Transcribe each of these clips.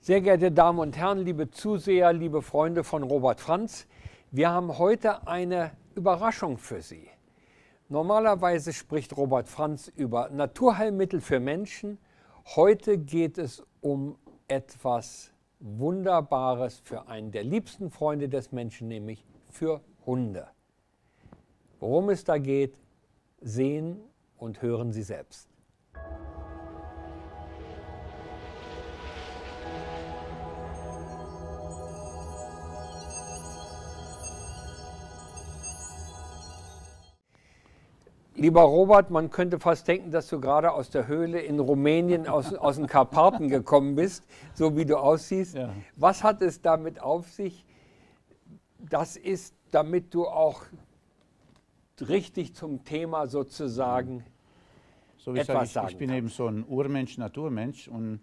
Sehr geehrte Damen und Herren, liebe Zuseher, liebe Freunde von Robert Franz, wir haben heute eine Überraschung für Sie. Normalerweise spricht Robert Franz über Naturheilmittel für Menschen. Heute geht es um etwas Wunderbares für einen der liebsten Freunde des Menschen, nämlich für Hunde. Worum es da geht, sehen und hören Sie selbst. Lieber Robert, man könnte fast denken, dass du gerade aus der Höhle in Rumänien, aus den Karpaten gekommen bist, so wie du aussiehst. Ja. Was hat es damit auf sich? Das ist, damit du auch richtig zum Thema sozusagen so wie etwas sagen Ich bin eben so ein Urmensch, Naturmensch, und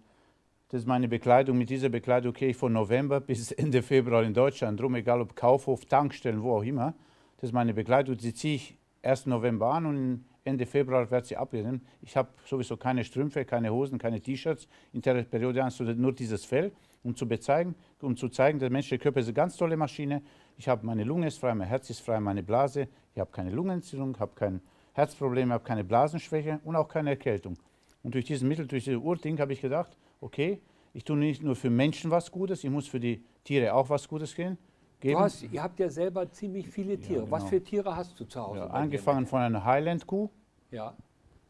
das ist meine Bekleidung. Mit dieser Bekleidung gehe ich von November bis Ende Februar in Deutschland rum, egal ob Kaufhof, Tankstellen, wo auch immer. Das ist meine Bekleidung, die ziehe ich 1. November an und Ende Februar wird sie abgenommen. Ich habe sowieso keine Strümpfe, keine Hosen, keine T-Shirts in der Periode an, sondern nur dieses Fell, um zu zeigen, der menschliche Körper ist eine ganz tolle Maschine. Ich habe meine Lunge ist frei, mein Herz ist frei, meine Blase. Ich habe keine Lungenentzündung, habe kein Herzproblem, habe keine Blasenschwäche und auch keine Erkältung. Und durch dieses Mittel, durch dieses Urding habe ich gedacht, okay, ich tue nicht nur für Menschen was Gutes, ich muss für die Tiere auch was Gutes geben. Ihr habt ja selber ziemlich viele Tiere. Ja, genau. Was für Tiere hast du zu Hause? Ja, angefangen von einer Highland-Kuh. Ja.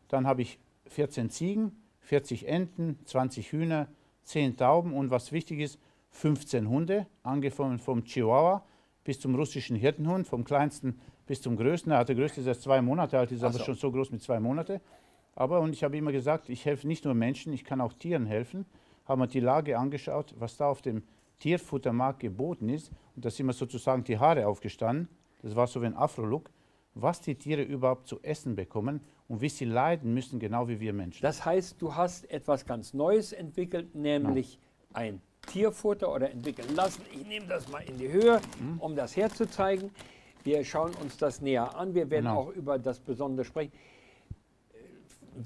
Dann habe ich 14 Ziegen, 40 Enten, 20 Hühner, 10 Tauben und was wichtig ist, 15 Hunde. Angefangen vom Chihuahua bis zum russischen Hirtenhund, vom kleinsten bis zum größten. Der größte ist erst 2 Monate alt, ist aber schon so groß mit 2 Monaten. Und ich habe immer gesagt, ich helfe nicht nur Menschen, ich kann auch Tieren helfen. Haben wir die Lage angeschaut, was da auf dem Tierfuttermarkt geboten ist, und da sind mir sozusagen die Haare aufgestanden, das war so wie ein Afro-Look, was die Tiere überhaupt zu essen bekommen und wie sie leiden müssen, genau wie wir Menschen. Das heißt, du hast etwas ganz Neues entwickelt, nämlich ein Tierfutter oder entwickeln lassen. Ich nehme das mal in die Höhe, um das herzuzeigen. Wir schauen uns das näher an, wir werden auch über das Besondere sprechen.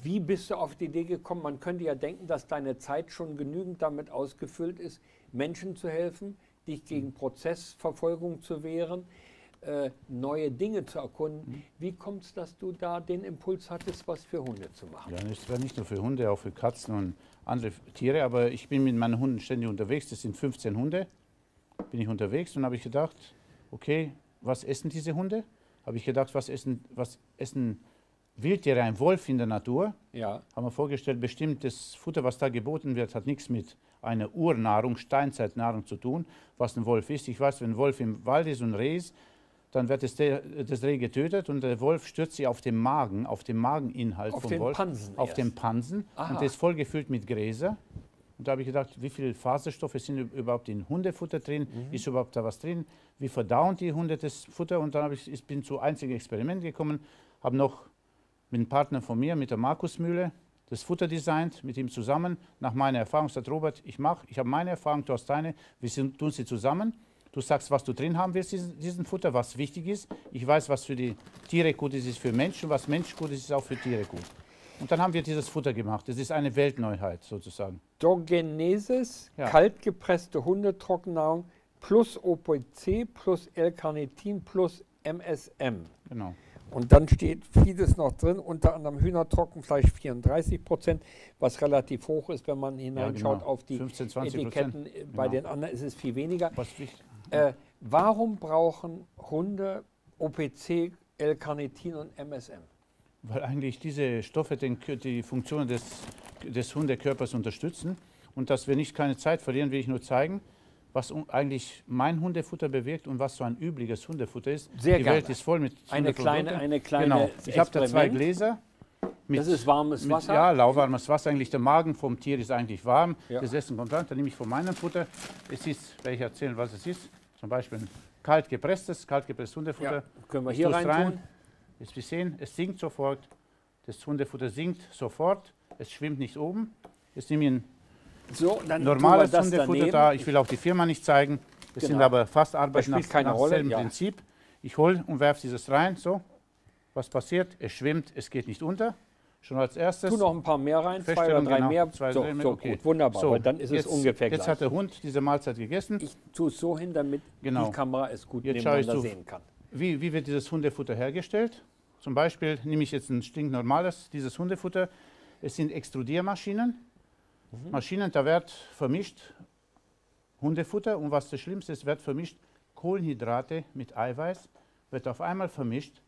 Wie bist du auf die Idee gekommen? Man könnte ja denken, dass deine Zeit schon genügend damit ausgefüllt ist, Menschen zu helfen, dich gegen Prozessverfolgung zu wehren, neue Dinge zu erkunden. Wie kommt es, dass du da den Impuls hattest, was für Hunde zu machen? Ja, es war nicht nur für Hunde, auch für Katzen und andere Tiere, aber ich bin mit meinen Hunden ständig unterwegs. Das sind 15 Hunde, bin ich unterwegs, und habe ich gedacht, okay, was essen diese Hunde? Habe ich gedacht, was essen Wildtiere, ein Wolf in der Natur? Ja. Haben wir vorgestellt, bestimmt das Futter, was da geboten wird, hat nichts mit einer Urnahrung, Steinzeitnahrung zu tun, was ein Wolf ist. Ich weiß, wenn ein Wolf im Wald ist und Reh ist, dann wird das Reh getötet und der Wolf stürzt sich auf den Magen, auf den Mageninhalt vom Wolf. Auf den Pansen. Und der ist voll gefüllt mit Gräser. Und da habe ich gedacht, wie viele Faserstoffe sind überhaupt in Hundefutter drin? Ist überhaupt da was drin? Wie verdauen die Hunde das Futter? Und dann bin zu einzigen Experimenten gekommen, habe noch mit einem Partner von mir, mit der Markusmühle, das Futter designt, mit ihm zusammen, nach meiner Erfahrung. Sagt Robert, ich habe meine Erfahrung, du hast deine, wir tun sie zusammen. Du sagst, was du drin haben willst, diesen Futter, was wichtig ist. Ich weiß, was für die Tiere gut ist für Menschen, was Mensch gut ist auch für Tiere gut. Und dann haben wir dieses Futter gemacht. Das ist eine Weltneuheit sozusagen. Dogenesis, kaltgepresste Hundetrockennahrung plus OPC plus L-Carnitin plus MSM. Genau. Und dann steht vieles noch drin, unter anderem Hühnertrockenfleisch 34%, was relativ hoch ist, wenn man hineinschaut auf die 15, Etiketten. Bei den anderen ist es viel weniger. wichtig. Warum brauchen Hunde OPC, L-Carnitin und MSM? Weil eigentlich diese Stoffe die Funktionen des Hundekörpers unterstützen. Und dass wir keine Zeit verlieren, will ich nur zeigen, was eigentlich mein Hundefutter bewirkt und was so ein übliches Hundefutter ist. Sehr Die gerne. Welt ist voll mit eine kleine Genau. Ich habe da 2 Gläser. Das ist warmes Wasser? Ja, lauwarmes Wasser. Eigentlich der Magen vom Tier ist eigentlich warm. Ja. Das Essen kommt rein. Dann nehme ich von meinem Futter. Es ist, werde ich erzählen, was es ist. Zum Beispiel ein kaltgepresstes Hundefutter. Ja. Können wir hier rein tun? Jetzt wir sehen, es sinkt sofort. Das Hundefutter sinkt sofort. Es schwimmt nicht oben. Jetzt nehme ich ein normales Hundefutter da. Ich will auch die Firma nicht zeigen. Das sind aber fast Arbeiten nach demselben Prinzip. Ich hole und werfe dieses rein. So. Was passiert? Es schwimmt, es geht nicht unter. Schon als erstes. Tu noch ein paar mehr rein, 2 oder Feststellung, 3 genau, mehr. 2, So, 3 mehr, so okay. gut, wunderbar, So, weil dann ist es ungefähr Jetzt gleich. hat der Hund diese Mahlzeit gegessen. Ich tue es so hin, damit Genau. die Kamera es gut Jetzt schaue ich nebeneinander zu, sehen kann. wie wird dieses Hundefutter hergestellt? Zum Beispiel nehme ich jetzt ein stinknormales, dieses Hundefutter. Es sind Extrudiermaschinen. Maschinen, da wird vermischt Hundefutter und was das Schlimmste ist, wird vermischt Kohlenhydrate mit Eiweiß, wird auf einmal vermischt.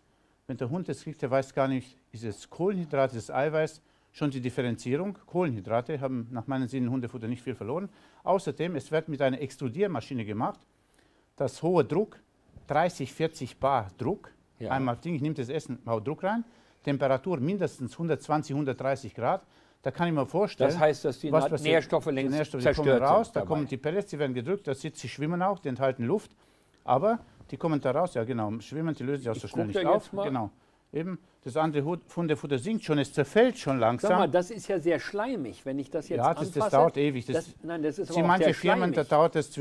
Wenn der Hund das kriegt, der weiß gar nicht, ist es Kohlenhydrate, ist es Eiweiß, schon die Differenzierung. Kohlenhydrate haben nach meinen Sinnen Hundefutter nicht viel verloren. Außerdem, es wird mit einer Extrudiermaschine gemacht, das hohe Druck, 30, 40 Bar Druck, Ja. einmal Ding, ich nehme das Essen, hau Druck rein, Temperatur mindestens 120, 130 Grad. Da kann ich mir vorstellen, Das heißt, dass die was passiert? Nährstoffe Die längst Nährstoffe, die zerstört kommen raus, sind da dabei. kommen die Pellets, die werden gedrückt, sie schwimmen auch, die enthalten Luft, aber die kommen da raus, ja genau, schwimmen, die lösen sich auch so schnell guck nicht da auf. jetzt mal. Genau. Eben, das andere Hundefutter sinkt schon, es zerfällt schon langsam. Sag mal, das ist ja sehr schleimig, wenn ich das jetzt ja, anfasse. das dauert ewig. Nein, das ist Sie aber auch manche sehr Firmen, da schleimig. dauert es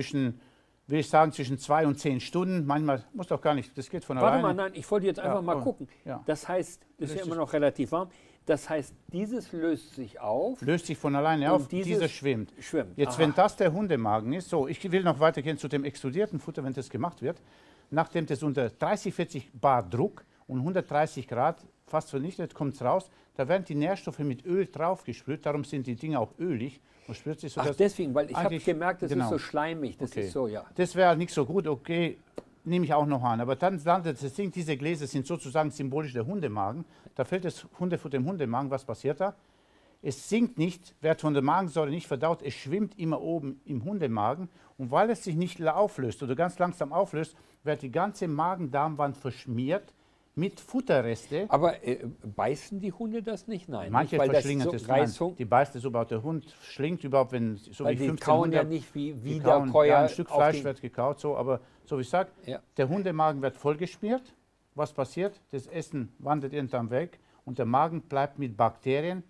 will ich sagen, zwischen 2 und 10 Stunden. Manchmal muss doch gar nicht, das geht von Warte alleine. mal, nein, ich wollte jetzt einfach mal aber- gucken. ja. Das heißt, das ist ja Löst immer sich- noch relativ warm. Das heißt, dieses löst sich auf, Löst sich von alleine Und auf, dieses dieser schwimmt. schwimmt. Jetzt, Aha. wenn das der Hundemagen ist, so, ich will noch weitergehen zu dem extrudierten Futter, wenn das gemacht wird. Nachdem das unter 30, 40 Bar Druck und 130 Grad fast vernichtet, kommt es raus. Da werden die Nährstoffe mit Öl draufgesprüht, darum sind die Dinge auch ölig. Man spürt sich so, Ach, dass deswegen, weil ich habe eigentlich- gemerkt, das genau. ist so schleimig. Das Okay. ist so, ja. Das wäre nicht so gut, okay, nehme ich auch noch an. Aber dann landet das Ding, diese Gläser sind sozusagen symbolisch der Hundemagen. Da fällt das Hundefutter im Hundemagen, was passiert da? Es sinkt nicht, wird von der Magensäure nicht verdaut, es schwimmt immer oben im Hundemagen. Und weil es sich nicht auflöst oder ganz langsam auflöst, wird die ganze Magen-Darm-Wand verschmiert mit Futterreste. Aber beißen die Hunde das nicht? Nein. Manche nicht, weil verschlingen das das. so Nein, Reizung, die beißt es überhaupt. Der Hund schlingt überhaupt, wenn so weil wie die 15 kauen Hunde. ja nicht wie Die kauen, Wiederkäuer. ja, ein Stück auf Fleisch den- wird gekaut, so, aber so wie ich sage, Ja. der Hundemagen wird vollgeschmiert. Was passiert? Das Essen wandert irgendwann weg und der Magen bleibt mit Bakterien.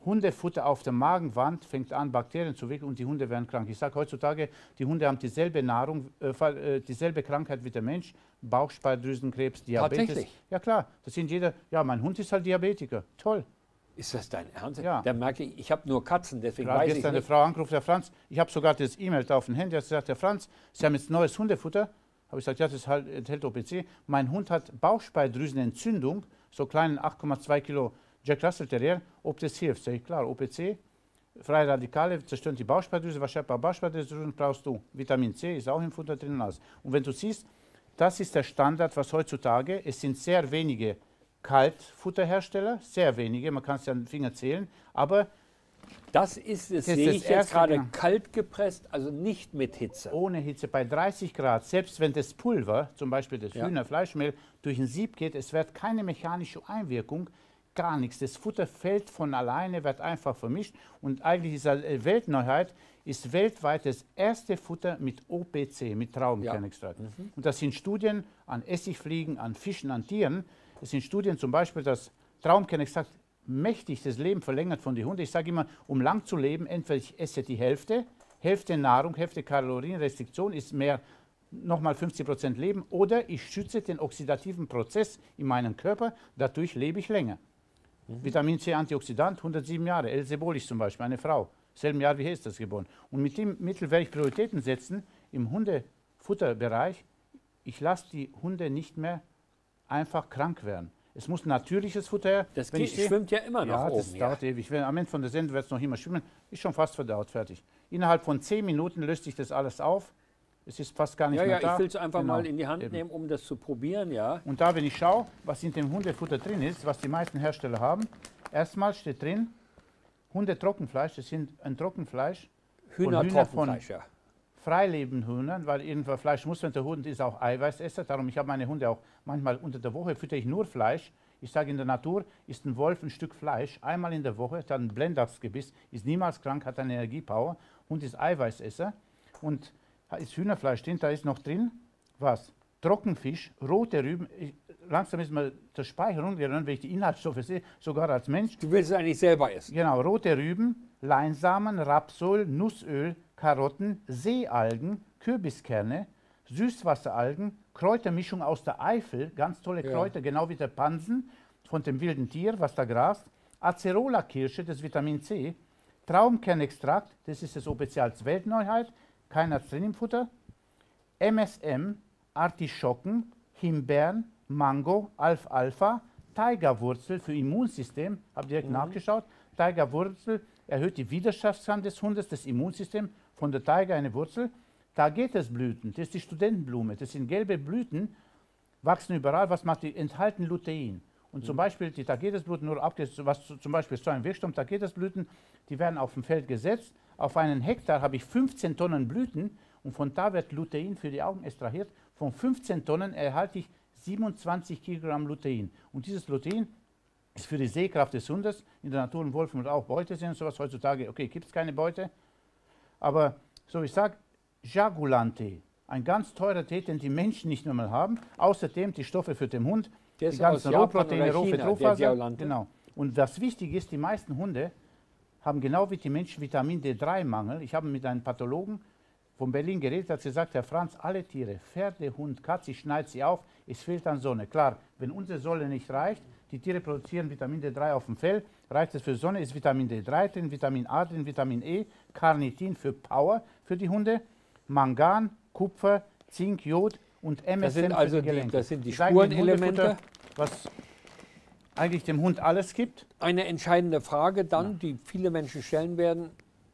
Hundefutter auf der Magenwand fängt an, Bakterien zu wickeln und die Hunde werden krank. Ich sage heutzutage, die Hunde haben dieselbe dieselbe Krankheit wie der Mensch, Bauchspeicheldrüsenkrebs, Diabetes. Tatsächlich? Ja klar, das sind jeder, ja, mein Hund ist halt Diabetiker, toll. Ist das dein Ernst? Ja. Da merke ich, ich habe nur Katzen, deswegen Gerade weiß ich gestern eine nicht. Frau angerufen, der Franz, ich habe sogar das E-Mail da auf dem Handy, hat gesagt, Herr Franz, Sie haben jetzt neues Hundefutter. Habe ich gesagt, ja, das enthält OPC. Mein Hund hat Bauchspeicheldrüsenentzündung, so kleinen 8,2 Kilo Jack Russell Terrier, ob das hilft. Sag ich, klar, OPC, freie Radikale zerstören die Bauchspeicheldrüse, was bei Bauchspeicheldrüse brauchst du? Vitamin C ist auch im Futter drin und alles. Und wenn du siehst, das ist der Standard, was heutzutage, es sind sehr wenige Kaltfutterhersteller, sehr wenige, man kann es ja an den Finger zählen, aber Das ist es, Das sehe ist ich das jetzt erste, gerade genau. kalt gepresst, also nicht mit Hitze. ohne Hitze bei 30 Grad, selbst wenn das Pulver, zum Beispiel das Ja. Hühnerfleischmehl, durch ein Sieb geht, es wird keine mechanische Einwirkung, gar nichts. Das Futter fällt von alleine, wird einfach vermischt und eigentlich ist eine Weltneuheit, ist weltweit das erste Futter mit OPC, mit Traubenkernextrakt. Und das sind Studien an Essigfliegen, an Fischen, an Tieren. Es sind Studien zum Beispiel, dass Traubenkernextrakt mächtig das Leben verlängert von den Hunden. Ich sage immer, um lang zu leben, entweder ich esse die Hälfte Nahrung, Hälfte Kalorienrestriktion ist mehr, nochmal 50% Leben, oder ich schütze den oxidativen Prozess in meinem Körper, dadurch lebe ich länger. Vitamin C Antioxidant, 107 Jahre, Else Bolich zum Beispiel, eine Frau, selben Jahr wie er ist das geboren. Und mit dem Mittel werde ich Prioritäten setzen im Hundefutterbereich. Ich lasse die Hunde nicht mehr einfach krank werden. Es muss natürliches Futter her. Das Wenn geht, ich sehe- schwimmt ja immer nach ja, oben. das dauert ewig. Am Ende von der Sendung wird es noch immer schwimmen. Ist schon fast verdaut, fertig. Innerhalb von 10 Minuten löst sich das alles auf. Es ist fast gar nicht Ja, mehr ja, da. ich will es einfach Genau, mal in die Hand eben. nehmen, um das zu probieren, ja. Und da, wenn ich schaue, was in dem Hundefutter drin ist, was die meisten Hersteller haben, erstmal steht drin, Hundetrockenfleisch, das sind ein Trockenfleisch, Hühnertrockenfleisch, ja. freilebenden Hühnern, weil irgendwann Fleisch muss, wenn der Hund ist auch Eiweißesser. Darum, ich habe meine Hunde auch manchmal unter der Woche, fütter ich nur Fleisch. Ich sage, in der Natur ist ein Wolf ein Stück Fleisch, einmal in der Woche, dann ein Blendaxgebiss, ist niemals krank, hat eine Energiepower. Hund ist Eiweißesser. Und da ist Hühnerfleisch drin, da ist noch drin, was? Trockenfisch, rote Rüben. Langsam ist mir der Speicher runtergegangen, wenn ich die Inhaltsstoffe sehe, sogar als Mensch. Du willst es eigentlich selber essen. Genau, rote Rüben, Leinsamen, Rapsöl, Nussöl, Karotten, Seealgen, Kürbiskerne, Süßwasseralgen, Kräutermischung aus der Eifel, ganz tolle Ja. Kräuter, genau wie der Pansen von dem wilden Tier, was da grast. Acerola-Kirsche, das ist Vitamin C. Traumkernextrakt, das ist das OPC als Weltneuheit, keiner drin im Futter. MSM, Artischocken, Himbeeren, Mango, Alfalfa, Tigerwurzel für Immunsystem, habe direkt nachgeschaut. Tigerwurzel erhöht die Widerstandskraft des Hundes, das Immunsystem, von der Tiger eine Wurzel. Tagetesblüten, das ist die Studentenblume, das sind gelbe Blüten, wachsen überall, was macht die? Enthalten Lutein. Und zum Beispiel die Tagetesblüten, nur was zum Beispiel so ein Wirkstoff, Tagetesblüten, die werden auf dem Feld gesetzt. Auf einen Hektar habe ich 15 Tonnen Blüten und von da wird Lutein für die Augen extrahiert. Von 15 Tonnen erhalte ich 27 Kilogramm Lutein. Und dieses Lutein ist für die Sehkraft des Hundes. In der Natur ein Wolf muss auch Beute sehen und sowas. Heutzutage, okay, gibt es keine Beute. Aber so wie ich sage, Jagulante, ein ganz teurer Tee, den die Menschen nicht normal haben. Außerdem die Stoffe für den Hund, Der die ist ganzen aus Japan Rohproteine, oder China, der Rohfett, Jagulante. genau. Und was wichtig ist, die meisten Hunde haben genau wie die Menschen Vitamin D3-Mangel. Ich habe mit einem Pathologen von Berlin geredet, hat gesagt, Herr Franz, alle Tiere, Pferde, Hund, Katze, ich schneide sie auf, es fehlt an Sonne. Klar, wenn unsere Sonne nicht reicht, die Tiere produzieren Vitamin D3 auf dem Fell, reicht es für Sonne, ist Vitamin D3 drin, Vitamin A drin, Vitamin E, Carnitin für Power für die Hunde, Mangan, Kupfer, Zink, Jod und MSM Das sind für also die Gelenke. das sind die Ich sage dem Spurenelemente. Hundefutter, was eigentlich dem Hund alles gibt. Eine entscheidende Frage dann, die viele Menschen stellen werden,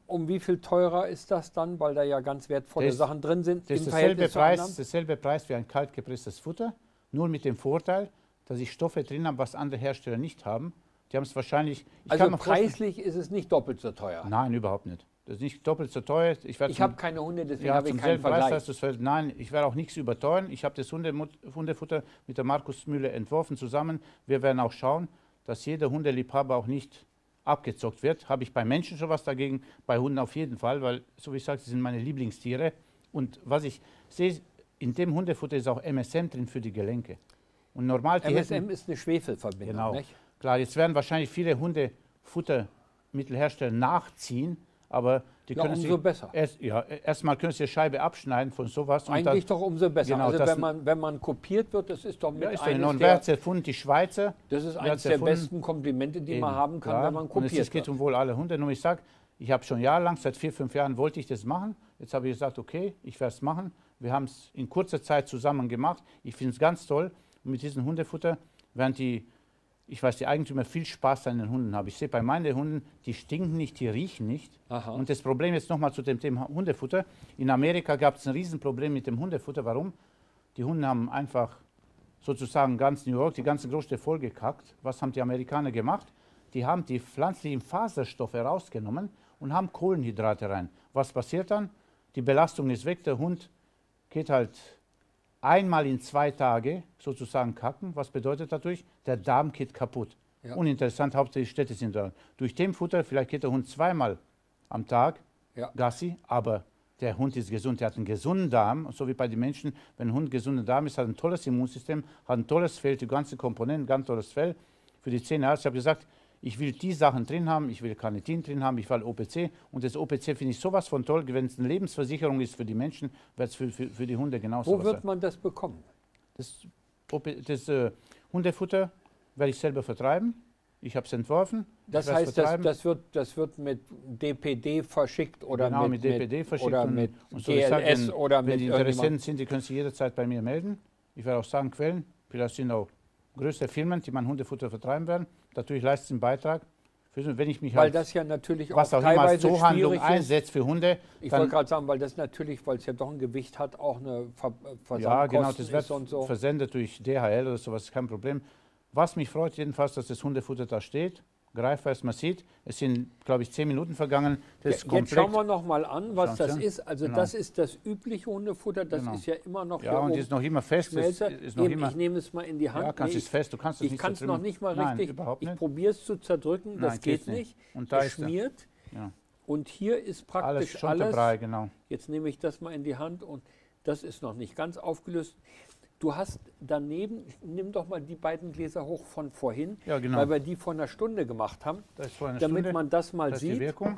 um wie viel teurer ist das dann, weil da ja ganz wertvolle Das- Sachen drin sind Das im ist Verhältnis zu anderen? dasselbe Preis wie ein kalt gepresstes Futter, nur mit dem Vorteil, dass ich Stoffe drin habe, was andere Hersteller nicht haben. Die haben es wahrscheinlich... Also preislich ist es nicht doppelt so teuer. Nein, überhaupt nicht. Das ist nicht doppelt so teuer. Ich habe keine Hunde, deswegen habe ich zum keinen selben Preis Vergleich. hast du's ver- Nein, ich werde auch nichts überteuern. Ich habe das Hundefutter mit der Markus Müller entworfen zusammen. Wir werden auch schauen, dass jeder Hundeliebhaber auch nicht abgezockt wird. Habe ich bei Menschen schon was dagegen, bei Hunden auf jeden Fall, weil, so wie ich sage, sie sind meine Lieblingstiere. Und was ich sehe, in dem Hundefutter ist auch MSM drin für die Gelenke. Und normal die MSM ist eine Schwefelverbindung, Genau. nicht? Klar, jetzt werden wahrscheinlich viele Hundefuttermittelhersteller nachziehen, aber die Ja, können umso besser. Erstmal können sie die Scheibe abschneiden von sowas. und Eigentlich doch umso besser. Genau, also das- wenn man kopiert wird, das ist doch mit ja, ist doch eines enorm. der, Wer hat es erfunden? Die Schweizer. das ist Wer eines hat's der erfunden? besten Komplimente, die man Eben, haben kann, klar. wenn man Und kopiert es geht wird. um wohl alle Hunde. Nur ich sage, ich habe schon jahrelang, seit 4, 5 Jahren wollte ich das machen. Jetzt habe ich gesagt, okay, ich werde es machen. Wir haben es in kurzer Zeit zusammen gemacht. Ich finde es ganz toll. Und mit diesem Hundefutter werden die Eigentümer viel Spaß an den Hunden haben. Ich sehe bei meinen Hunden, die stinken nicht, die riechen nicht. Aha. Und das Problem jetzt nochmal zu dem Thema Hundefutter. In Amerika gab es ein Riesenproblem mit dem Hundefutter. Warum? Die Hunde haben einfach sozusagen ganz New York, die ganze Großstadt vollgekackt. Was haben die Amerikaner gemacht? Die haben die pflanzlichen Faserstoffe rausgenommen und haben Kohlenhydrate rein. Was passiert dann? Die Belastung ist weg, der Hund geht halt einmal in 2 Tage sozusagen kacken. Was bedeutet dadurch? Der Darm geht kaputt. Ja. Uninteressant, hauptsächlich Städte sind da. Durch dem Futter, vielleicht geht der Hund 2-mal am Tag Ja. Gassi, aber der Hund ist gesund, der hat einen gesunden Darm, so wie bei den Menschen. Wenn ein Hund einen gesunden Darm ist, hat ein tolles Immunsystem, hat ein tolles Fell, die ganzen Komponenten, ganz tolles Fell für die Zähne. Ich habe gesagt, ich will die Sachen drin haben, ich will Carnitin drin haben, ich will OPC. Und das OPC finde ich sowas von toll, wenn es eine Lebensversicherung ist für die Menschen, wird es für die Hunde genauso Wo was wird sein. man das bekommen? Das Hundefutter werde ich selber vertreiben. Ich habe es entworfen. Das ich werd's heißt, vertreiben. das wird mit DPD verschickt oder Genau, mit DPD verschickt oder und- mit und so, ich sag, GLS oder wenn mit die irgendjemand. Interessenten sind, die können sich jederzeit bei mir melden. Ich werde auch sagen, Quellen, vielleicht sind auch größere Firmen, die mein Hundefutter vertreiben werden. Natürlich leistet es einen Beitrag. Wenn ich mich Weil halt, das ja natürlich was auch auch immer als teilweise Zoohandlung schwierig ist. einsetzt für Hunde, Ich dann, wollte gerade sagen, weil das natürlich, weil es ja doch ein Gewicht hat, auch eine Versandkosten ja genau, das wird ist und so. versendet durch DHL oder sowas, ist kein Problem. Was mich freut jedenfalls, dass das Hundefutter da steht, greifbar ist, man sieht, es sind, glaube ich, 10 Minuten vergangen. Das ist Jetzt schauen komplett. wir noch mal an, was Schauen das Sie. ist. Also Genau. das ist das übliche Hundefutter, das Genau. ist ja immer noch Ja, hier und oben die ist noch immer fest. Schmelzer. Das ist noch Eben, immer, ich nehme es mal in die Hand. ja, kannst Nee, es fest, du kannst es ich nicht kann es so noch drücken. nicht mal Nein, richtig. überhaupt Ich nicht. probiere es zu zerdrücken, das Nein, geht geht's nicht. nicht. Und da Es ist er. schmiert. Ja. Und hier ist Alles praktisch schon der alles. Brei, genau. Jetzt nehme ich das mal in die Hand und das ist noch nicht ganz aufgelöst. Du hast daneben, nimm doch mal die beiden Gläser hoch von vorhin, Ja, genau. weil wir die vor einer Stunde gemacht haben, Da ist vor einer damit Stunde, man das mal das ist die sieht. Wirkung.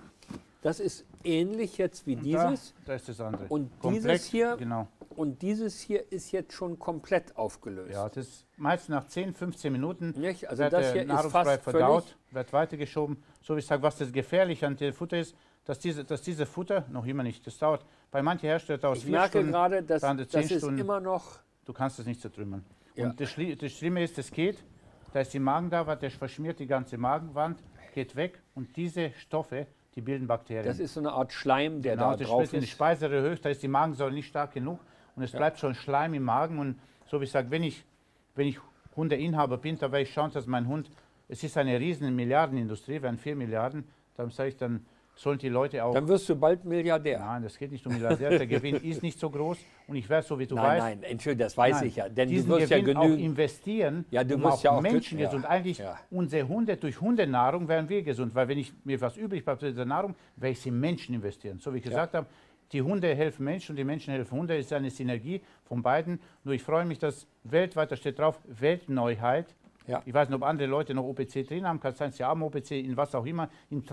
Das ist ähnlich jetzt wie Und dieses. Da ist das andere. Und Komplex, dieses hier, genau. Und dieses hier ist jetzt schon komplett aufgelöst. Ja, das ist meist nach 10, 15 Minuten Nicht? Also wird das der hier ist Nahrungsbrei fast verdaut, völlig. wird weitergeschoben. So wie ich sage, was das gefährlich an dem Futter ist, dass diese Futter, noch immer nicht, das dauert, bei manchen Herstellern dauert es Ich 4 merke Stunden, gerade, dass bei anderen 10 das ist Stunden. immer noch. Du kannst es nicht zertrümmern. Ja. Und das Schlimme ist, das geht, da ist die Magendarm, der verschmiert die ganze Magenwand, geht weg und diese Stoffe, die bilden Bakterien. Das ist so eine Art Schleim, der Genau, da das drauf spricht in die ist. Speiseröhre hoch, da ist die Magensäure nicht stark genug und es bleibt schon Schleim im Magen. Und so wie ich sage, wenn ich Hundeinhaber bin, dann werde ich schauen, dass mein Hund, es ist eine riesen Milliardenindustrie, werden 4 Milliarden, dann sage ich, dann sollen die Leute auch... Dann wirst du bald Milliardär. Nein, das geht nicht um Milliardär, der Gewinn ist nicht so groß und ich werde, so wie du weißt... Nein, Entschuldigung, das weiß ich ja. Denn diesen du wirst ja Gewinn auch genügend. investieren, Ja, du um wirst auch ja auch Menschen ja, gesund. Eigentlich ja. unsere Hunde, durch Hundenahrung werden wir gesund, weil wenn ich mir was übrig bleibt für die Nahrung, werde ich sie in Menschen investieren. So wie ich gesagt habe, die Hunde helfen Menschen und die Menschen helfen Hunde. Es ist eine Synergie von beiden. Nur ich freue mich, dass weltweit, da steht drauf, Weltneuheit. Ja. Ich weiß nicht, ob andere Leute noch OPC drin haben, kann sein, sie haben OPC in was auch immer, in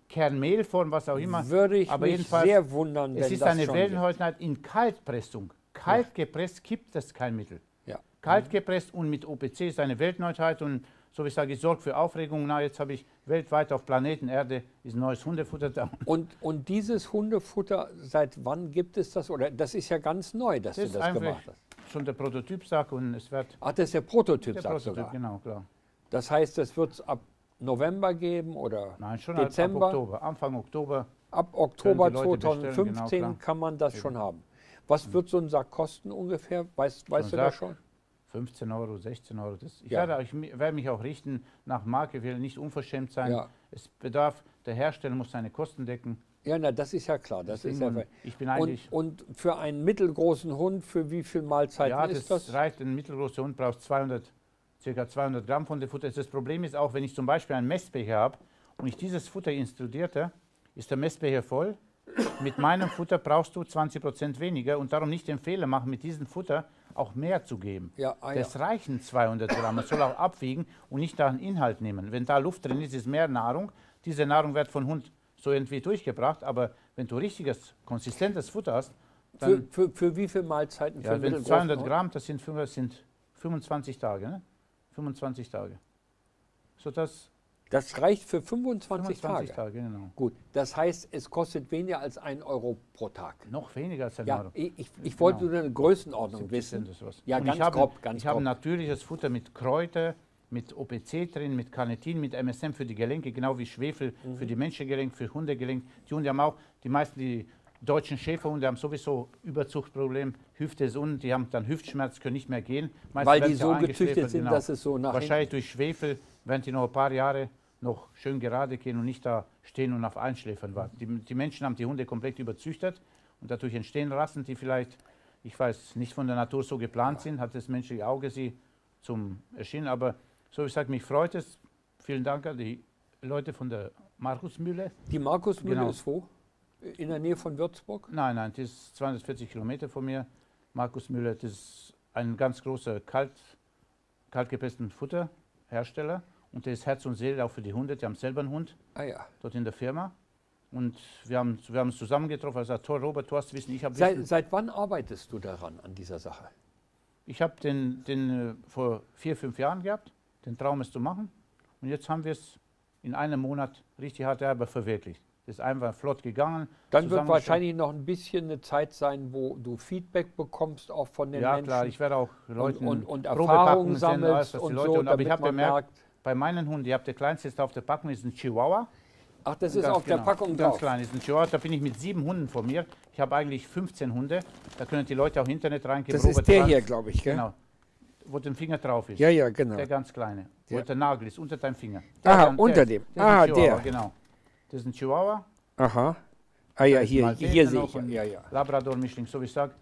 Traubenkernmehlform, was auch immer. Würde ich Aber mich jedenfalls, sehr wundern, wenn es ist das eine schon Weltneuheit in Kaltpressung. Kalt gepresst gibt es kein Mittel. Ja. Kalt gepresst und mit OPC ist eine Weltneuheit und so wie ich sage, ich sorge für Aufregung. Na, jetzt habe ich weltweit auf Planeten Erde ist ein neues Hundefutter da. Und dieses Hundefutter, seit wann gibt es das? Oder das ist ja ganz neu, dass Das du ist das einfach gemacht hast. schon der Prototypsack und es wird Ach, das ist der Prototyp, der sagst du Prototyp, sogar. genau, klar. Das heißt, das wird es ab November geben oder Nein, schon Dezember? ab Oktober, Anfang Oktober. Ab Oktober Können die Leute bestellen, 2015 genau, klar. kann man das schon haben. Was wird so ein Sack kosten ungefähr? Weißt du Sack? das schon? 15 Euro, 16 Euro. Ich Ja. werde mich auch richten nach Marke, will nicht unverschämt sein. Ja. Es bedarf, der Hersteller muss seine Kosten decken. Ja, na, das ist ja klar. Das ist ja Deswegen, ich bin eigentlich... und für einen mittelgroßen Hund, für wie viele Mahlzeiten Ja, ist das das? reicht. Ein mittelgroßer Hund braucht ca. 200 Gramm von dem Futter. Das Problem ist auch, wenn ich zum Beispiel einen Messbecher habe und ich dieses Futter instruierte, ist der Messbecher voll. Mit meinem Futter brauchst du 20% weniger und darum nicht den Fehler machen, mit diesem Futter auch mehr zu geben. Ja, Das reichen 200 Gramm. Man soll auch abwiegen und nicht da einen Inhalt nehmen. Wenn da Luft drin ist, ist mehr Nahrung. Diese Nahrung wird vom Hund so irgendwie durchgebracht, aber wenn du richtiges, konsistentes Futter hast, dann, Für wie viele Mahlzeiten? Für ja, einen wenn mittelgroßen 200 Hund? Gramm, das sind 25 Tage, ne? 25 Tage. So das Das reicht für 25 25 Tage. Tage, genau. Gut, das heißt, es kostet weniger als 1 Euro pro Tag. Noch weniger als ein Ja, Euro. ich wollte nur eine Größenordnung 70 wissen. Cent ist was. Ja, Und ganz ich habe, grob, ganz Ich habe grob. natürliches Futter mit Kräuter, mit OPC drin, mit Carnitin, mit MSM für die Gelenke, genau wie Schwefel für die Menschengelenke, für Hundegelenke. Die Hunde haben auch, die deutschen Schäferhunde haben sowieso Überzuchtproblem, Hüfte ist unten, die haben dann Hüftschmerz, können nicht mehr gehen. Meistens Weil werden die sie so auch gezüchtet eingeschläfert, sind, genau. dass es so nach Wahrscheinlich durch Schwefel werden die noch ein paar Jahre noch schön gerade gehen und nicht da stehen und auf Einschläfern warten. Die Menschen haben die Hunde komplett überzüchtet und dadurch entstehen Rassen, die vielleicht, ich weiß, nicht von der Natur so geplant sind, hat das menschliche Auge sie zum Erschienen. Aber so wie gesagt, mich freut es. Vielen Dank an die Leute von der Markusmühle. Die Markusmühle Genau. ist wo? In der Nähe von Würzburg? Nein, das ist 240 Kilometer von mir. Markusmühle, das ist ein ganz großer kaltgepressten Futterhersteller. Und der ist Herz und Seele auch für die Hunde. Die haben selber einen Hund Ah ja. dort in der Firma. Und wir haben uns zusammengetroffen. Er sagt, Robert, du hast Wissen, ich habe Wissen. Seit wann arbeitest du daran, an dieser Sache? Ich habe den vor 4, 5 Jahren gehabt, den Traum es zu machen. Und jetzt haben wir es in einem Monat richtig hart aber verwirklicht. Das ist einfach flott gegangen. Dann wird wahrscheinlich noch ein bisschen eine Zeit sein, wo du Feedback bekommst, auch von den Ja Menschen. klar, ich werde auch Leuten und Probepackungen Erfahrungen senden, alles, sammelst was die und Leute so, und, aber ich damit habe man bemerkt, merkt, bei meinen Hunden, der kleinste ist auf der Packung, ist ein Chihuahua. ach, das ist Ganz auf der genau, Packung ganz drauf. klein ist ein Chihuahua. Da bin ich mit 7 Hunden vor mir. Ich habe eigentlich 15 Hunde. Da können die Leute auch Internet reingeben. Das ist Robert der Franz, hier, glaube ich, gell? Genau. Wo der Finger drauf ist. Ja, ja, genau. Der ganz kleine. Wo Ja. der Nagel ist, unter deinem Finger. Aha, Der- unter dem. Der ist ein Ah, Chihuahua, der. Genau. Das ist ein Chihuahua. Aha. Ah ja, Da ist hier Malteser sehe noch ich. und Ja, ja. Labrador-Mischling, so wie ich sage.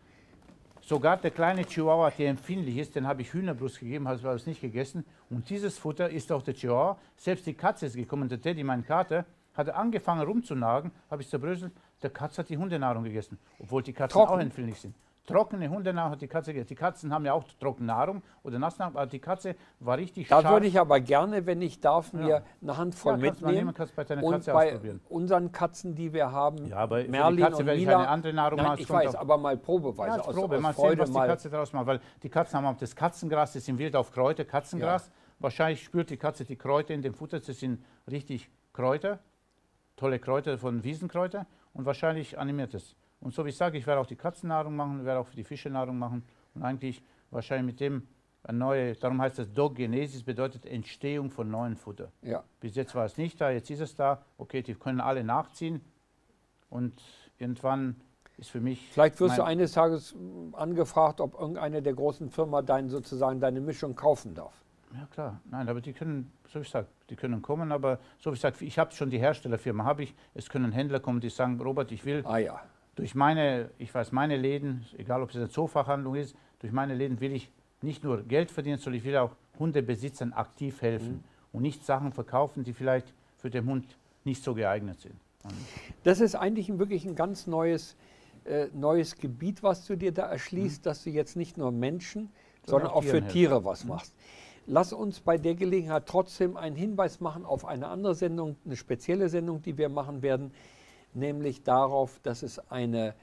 Sogar der kleine Chihuahua, der empfindlich ist, den habe ich Hühnerbrust gegeben, habe es nicht gegessen. Und dieses Futter ist auch der Chihuahua. Selbst die Katze ist gekommen, der Teddy, mein Kater, hat angefangen rumzunagen, habe ich zerbröselt. Der Katze hat die Hundenahrung gegessen, obwohl die Katzen Trocken. auch empfindlich sind. Trockene Hundenahrung hat die Katze gegessen. Die Katzen haben ja auch Trockennahrung oder Nassnahrung, aber die Katze war richtig Da scharf. würde ich aber gerne, wenn ich darf, mir eine Handvoll mitnehmen. Kannst bei deiner Und Katze bei ausprobieren. unseren Katzen, die wir haben, Ja, aber für die Merlin Katze und werde ich Mila, eine andere Nahrung nein, machen. ich weiß, aber mal probeweise, Ja, als Probe. aus Mal sehen, Freude was die mal. Katze daraus macht, weil die Katzen haben auch das Katzengras, das sind wild auf Kräuter, Katzengras. Ja. Wahrscheinlich spürt die Katze die Kräuter in dem Futter, das sind richtig Kräuter, tolle Kräuter von Wiesenkräuter und wahrscheinlich animiert es. Und so wie ich sage, ich werde auch die Katzennahrung machen, werde auch für die Fische Nahrung machen und eigentlich wahrscheinlich mit dem eine neue, darum heißt das Doggenesis, bedeutet Entstehung von neuen Futter. Ja. Bis jetzt war es nicht da, jetzt ist es da, okay, die können alle nachziehen und irgendwann ist für mich... Vielleicht wirst du eines Tages angefragt, ob irgendeine der großen Firmen sozusagen deine Mischung kaufen darf. Ja klar, nein, aber die können, so wie ich sage, die können kommen, aber so wie ich sage, ich habe schon die Herstellerfirma, habe ich, es können Händler kommen, die sagen, Robert, ich will durch meine Läden, egal ob es eine Zoofachhandlung ist, durch meine Läden will ich nicht nur Geld verdienen, sondern ich will auch Hundebesitzern aktiv helfen und nicht Sachen verkaufen, die vielleicht für den Hund nicht so geeignet sind. Das ist eigentlich wirklich ein ganz neues Gebiet, was du dir da erschließt, dass du jetzt nicht nur Menschen, sondern auch für Tiere was machst. Lass uns bei der Gelegenheit trotzdem einen Hinweis machen auf eine andere Sendung, eine spezielle Sendung, die wir machen werden, nämlich darauf, dass es eine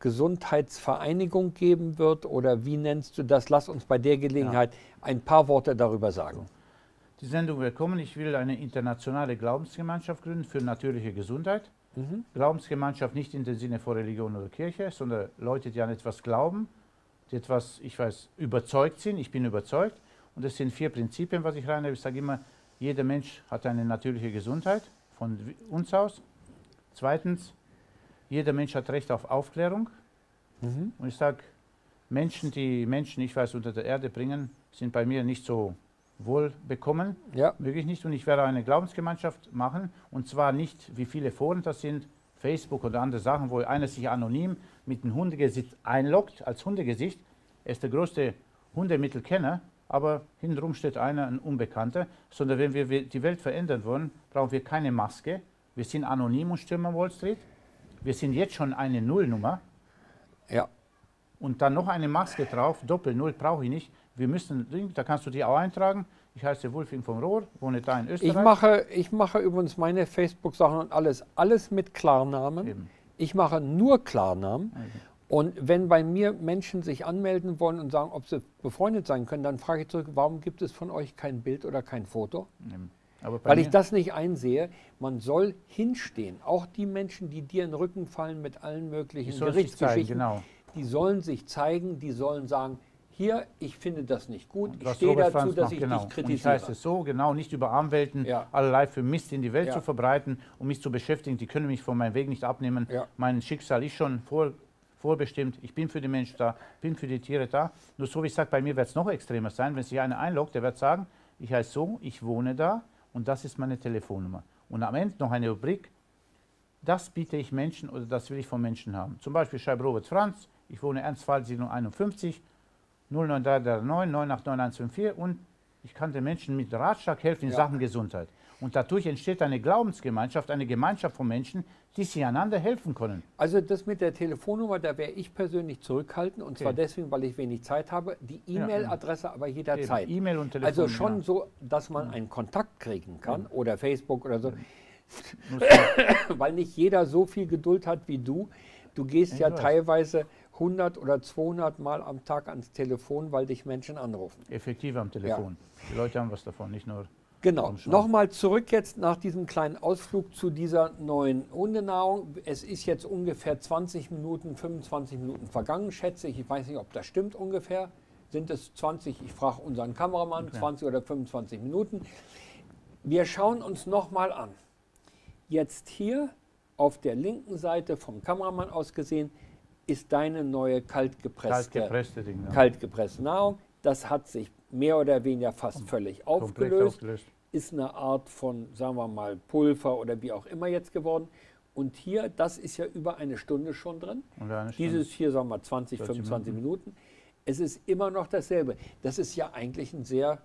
Gesundheitsvereinigung geben wird, oder wie nennst du das? Lass uns bei der Gelegenheit ein paar Worte darüber sagen. Die Sendung wird kommen. Ich will eine internationale Glaubensgemeinschaft gründen für natürliche Gesundheit. Glaubensgemeinschaft nicht in dem Sinne von Religion oder Kirche, sondern Leute, die an etwas glauben, die etwas, ich weiß, überzeugt sind. Ich bin überzeugt. Und das sind 4 Prinzipien, was ich reinhabe. Ich sage immer, jeder Mensch hat eine natürliche Gesundheit von uns aus. Zweitens, jeder Mensch hat Recht auf Aufklärung. Und ich sage, Menschen, die Menschen, ich weiß, unter der Erde bringen, sind bei mir nicht so wohlbekommen. Ja. Möglich nicht. Und ich werde eine Glaubensgemeinschaft machen. Und zwar nicht, wie viele Foren das sind, Facebook oder andere Sachen, wo einer sich anonym mit einem Hundegesicht einloggt, als Hundegesicht. Er ist der größte Hundemittelkenner, aber hintenrum steht einer, ein Unbekannter. Sondern wenn wir die Welt verändern wollen, brauchen wir keine Maske. Wir sind anonym und stürmen Wall Street. Wir sind jetzt schon eine Nullnummer. Ja. Und dann noch eine Maske drauf, Doppel-Null brauche ich nicht. Wir müssen, da kannst du die auch eintragen. Ich heiße Wolfing vom Rohr, wohne da in Österreich. Ich mache übrigens meine Facebook-Sachen und alles mit Klarnamen. Eben. Ich mache nur Klarnamen. Und wenn bei mir Menschen sich anmelden wollen und sagen, ob sie befreundet sein können, dann frage ich zurück, warum gibt es von euch kein Bild oder kein Foto? Weil ich das nicht einsehe. Man soll hinstehen. Auch die Menschen, die dir in den Rücken fallen mit allen möglichen Gerichtsgeschichten, die sollen sich zeigen, die sollen sagen, hier, ich finde das nicht gut, ich stehe dazu, dass ich dich kritisiere. Und ich heiße es so, nicht über Armwelten, allerlei für Mist in die Welt zu verbreiten, um mich zu beschäftigen. Die können mich von meinem Weg nicht abnehmen. Mein Schicksal ist schon vorbestimmt. Ich bin für die Menschen da, bin für die Tiere da. Nur so wie ich sage, bei mir wird es noch extremer sein. Wenn sich einer einloggt, der wird sagen, ich heiße so, ich wohne da und das ist meine Telefonnummer. Und am Ende noch eine Rubrik, das biete ich Menschen oder das will ich von Menschen haben. Zum Beispiel schreibt Robert Franz, ich wohne Ernstfall-Siedlung 51, 09339 989154 und ich kann den Menschen mit Ratschlag helfen in Sachen Gesundheit. Und dadurch entsteht eine Glaubensgemeinschaft, eine Gemeinschaft von Menschen, die sich einander helfen können. Also das mit der Telefonnummer, da wäre ich persönlich zurückhaltend und zwar deswegen, weil ich wenig Zeit habe. Die E-Mail-Adresse aber jederzeit. E-Mail und Telefon. Also schon so, dass man einen Kontakt kriegen kann oder Facebook oder so. Weil nicht jeder so viel Geduld hat wie du. Du gehst teilweise 100 oder 200 Mal am Tag ans Telefon, weil dich Menschen anrufen. Effektiv am Telefon. Die Leute haben was davon, nicht nur... Genau. Nochmal zurück jetzt nach diesem kleinen Ausflug zu dieser neuen Hundenahrung. Es ist jetzt ungefähr 20 Minuten, 25 Minuten vergangen, schätze ich. Ich weiß nicht, ob das stimmt ungefähr. Sind es 20, ich frage unseren Kameramann, 20 oder 25 Minuten. Wir schauen uns nochmal an. Jetzt hier auf der linken Seite vom Kameramann aus gesehen, ist deine neue kaltgepresste Nahrung. Das hat sich mehr oder weniger fast völlig aufgelöst. Ist eine Art von, sagen wir mal, Pulver oder wie auch immer jetzt geworden. Und hier, das ist ja über eine Stunde schon drin. Dieses hier, sagen wir mal, 20, 25 Minuten. Es ist immer noch dasselbe. Das ist ja eigentlich ein sehr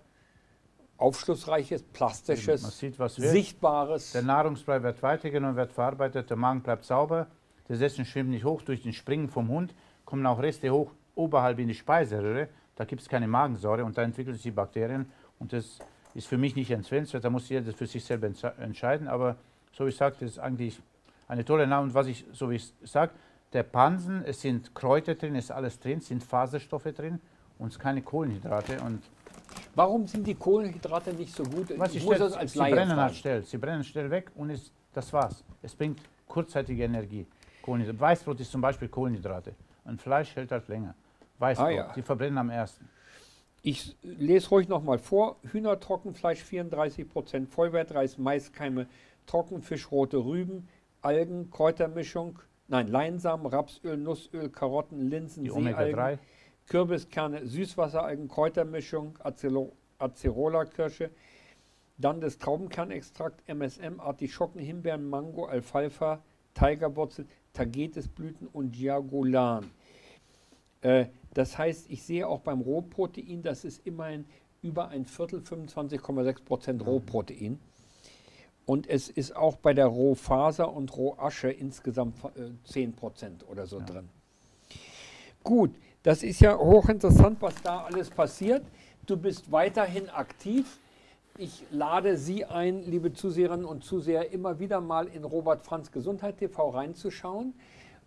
aufschlussreiches, plastisches, man sieht, was sichtbares. Der Nahrungsbrei wird weitergenommen, wird verarbeitet, der Magen bleibt sauber, das Essen schwimmt nicht hoch durch den Springen vom Hund. kommen auch Reste hoch oberhalb in die Speiseröhre. Da gibt es keine Magensäure und da entwickeln sich die Bakterien. Und das ist für mich nicht empfehlenswert. Da muss jeder das für sich selber entscheiden. Aber so wie ich sage, das ist eigentlich eine tolle Nahrung. Und was ich, so wie ich sage, der Pansen, es sind Kräuter drin, es ist alles drin, es sind Faserstoffe drin und es sind keine Kohlenhydrate. Und warum sind die Kohlenhydrate nicht so gut? sie brennen halt schnell. Sie brennen schnell weg und das war's. Es bringt kurzzeitige Energie. Kohlenhydrate. Weißbrot ist zum Beispiel Kohlenhydrate. Und Fleisch hält halt länger. Weißbrot, die verbrennen am ersten. Ich lese ruhig nochmal vor. Hühnertrockenfleisch 34%, Vollwertreis, Maiskeime, Trockenfisch, rote Rüben, Algen, Kräutermischung, Leinsamen, Rapsöl, Nussöl, Karotten, Linsen, die Seealgen, Omega-3. Kürbiskerne, Süßwasseralgen, Kräutermischung, Acerola-Kirsche, dann das Traubenkernextrakt, MSM, Artischocken, Himbeeren, Mango, Alfalfa, Tigerwurzel, Tagetesblüten und Diagolan. Das heißt, ich sehe auch beim Rohprotein, das ist immerhin über ein Viertel, 25,6% Rohprotein. Und es ist auch bei der Rohfaser und Rohasche insgesamt 10% oder so drin. Gut, das ist ja hochinteressant, was da alles passiert. Du bist weiterhin aktiv. Ich lade Sie ein, liebe Zuseherinnen und Zuseher, immer wieder mal in Robert Franz Gesundheit TV reinzuschauen.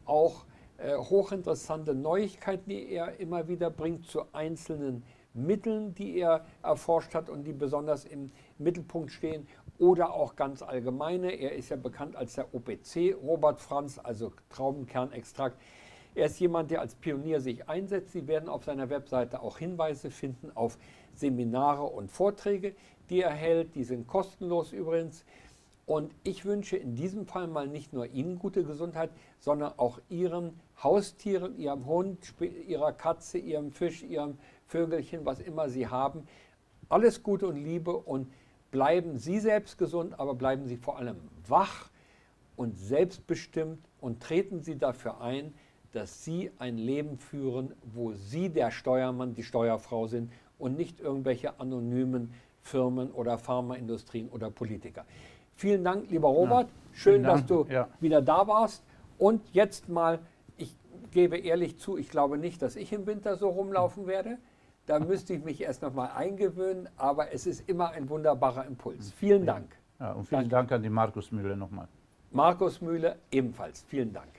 Auch hochinteressante Neuigkeiten, die er immer wieder bringt zu einzelnen Mitteln, die er erforscht hat und die besonders im Mittelpunkt stehen, oder auch ganz allgemeine. Er ist ja bekannt als der OPC, Robert Franz, also Traubenkernextrakt. Er ist jemand, der als Pionier sich einsetzt. Sie werden auf seiner Webseite auch Hinweise finden auf Seminare und Vorträge, die er hält. Die sind kostenlos übrigens. Und ich wünsche in diesem Fall mal nicht nur Ihnen gute Gesundheit, sondern auch Ihren Haustieren, Ihrem Hund, Ihrer Katze, Ihrem Fisch, Ihrem Vögelchen, was immer Sie haben. Alles Gute und Liebe und bleiben Sie selbst gesund, aber bleiben Sie vor allem wach und selbstbestimmt und treten Sie dafür ein, dass Sie ein Leben führen, wo Sie der Steuermann, die Steuerfrau sind und nicht irgendwelche anonymen Firmen oder Pharmaindustrien oder Politiker. Vielen Dank, lieber Robert. Schön, dass du wieder da warst. Und jetzt mal, ich gebe ehrlich zu, ich glaube nicht, dass ich im Winter so rumlaufen werde. Da müsste ich mich erst noch mal eingewöhnen, aber es ist immer ein wunderbarer Impuls. Vielen Dank. Ja, und vielen Dank an die Markus Mühle nochmal. Markus Mühle ebenfalls. Vielen Dank.